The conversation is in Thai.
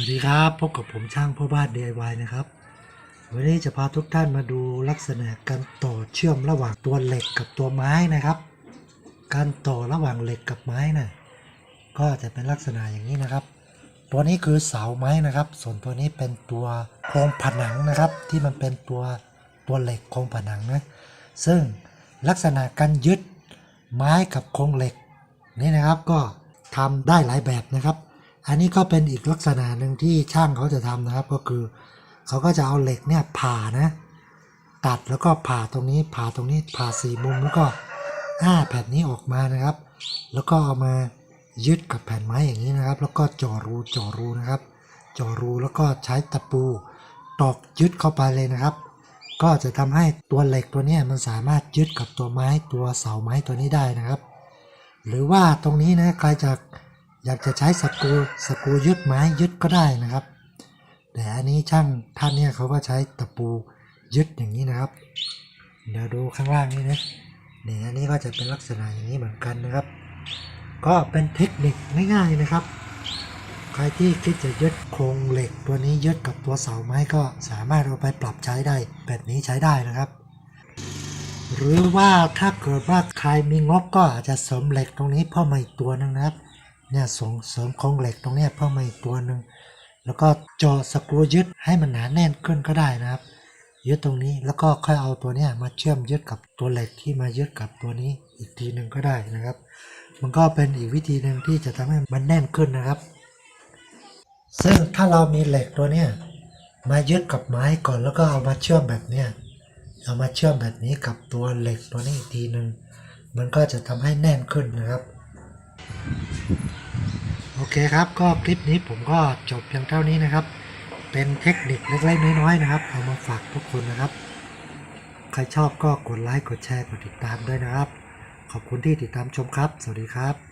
วัสดีครับพบกับผมช่างพ่อบ้าน DIY นะครับวันนี้จะพาทุกท่านมาดูลักษณะการต่อเชื่อมระหว่างตัวเหล็กกับตัวไม้นะครับการต่อระหว่างเหล็กกับไม้นะก็จะเป็นลักษณะอย่างนี้นะครับตัวนี้คือเสาไม้นะครับส่วนตัวนี้เป็นตัวโครงผนังนะครับที่มันเป็นตัวเหล็กโครงผนังนะซึ่งลักษณะการยึดไม้กับโครงเหล็กนี่นะครับก็ทำได้หลายแบบนะครับอันนี้ก็เป็นอีกลักษณะหนึ่งที่ช่างเขาจะทำนะครับก็คือเขาก็จะเอาเหล็กเนี่ยผ่านะตัดแล้วก็ผ่าตรงนี้ผ่าตรงนี้ผ่าสี่มุมแล้วก็แผ่นนี้ออกมานะครับแล้วก็เอามายึดกับแผ่นไม้อย่างนี้นะครับแล้วก็เจาะรูนะครับเจาะรูแล้วก็ใช้ตะปูตอกยึดเข้าไปเลยนะครับก็จะทำให้ตัวเหล็กตัวนี้มันสามารถยึดกับตัวไม้ตัวเสาไม้ตัวนี้ได้นะครับหรือว่าตรงนี้นะใครอยากจะใช้สกรูยึดไม้ยึดก็ได้นะครับแต่อันนี้ช่างท่านเนี่ยเขาก็ใช้ตะปูยึดอย่างนี้นะครับเดี๋ยวดูข้างล่างนี่นะนี่อันนี้ก็จะเป็นลักษณะอย่างนี้เหมือนกันนะครับก็เป็นเทคนิคง่ายๆนะครับใครที่คิดจะยึดโครงเหล็กตัวนี้ยึดกับตัวเสาไม้ก็สามารถเอาไปปรับใช้ได้แบบนี้ใช้ได้นะครับหรือว่าถ้าเกิดว่าใครมีงบก็อาจจะเสริมเหล็กตรงนี้เพิ่มมาอีกตัวนึงนะครับเนี่ยเสริมโครงเหล็กตรงนี้เพิ่มมาอีกตัวนึงแล้วก็เจาะสกรูยึดให้มันหนาแน่นขึ้นก็ได้นะครับยึดตรงนี้แล้วก็ค่อยเอาตัวนี้มาเชื่อมยึดกับตัวเหล็กที่มายึดกับตัวนี้อีกทีหนึ่งก็ได้นะครับมันก็เป็นอีกวิธีหนึ่งที่จะทำให้มันแน่นขึ้นนะครับซึ่งถ้าเรามีเหล็กตัวเนี้ยมายึดกับไม้ก่อนแล้วก็เอามาเชื่อมแบบเนี้ยเอามาเชื่อมแบบนี้กับตัวเหล็กตัวนี้อีกทีหนึ่งมันก็จะทำให้แน่นขึ้นนะครับโอเคครับก็คลิปนี้ผมก็จบเพียงเท่านี้นะครับเป็นเทคนิคเล็กๆน้อยๆนะครับเอามาฝากทุกคนนะครับใครชอบก็กดไลค์กดแชร์กดติดตามด้วยนะครับขอบคุณที่ติดตามชมครับสวัสดีครับ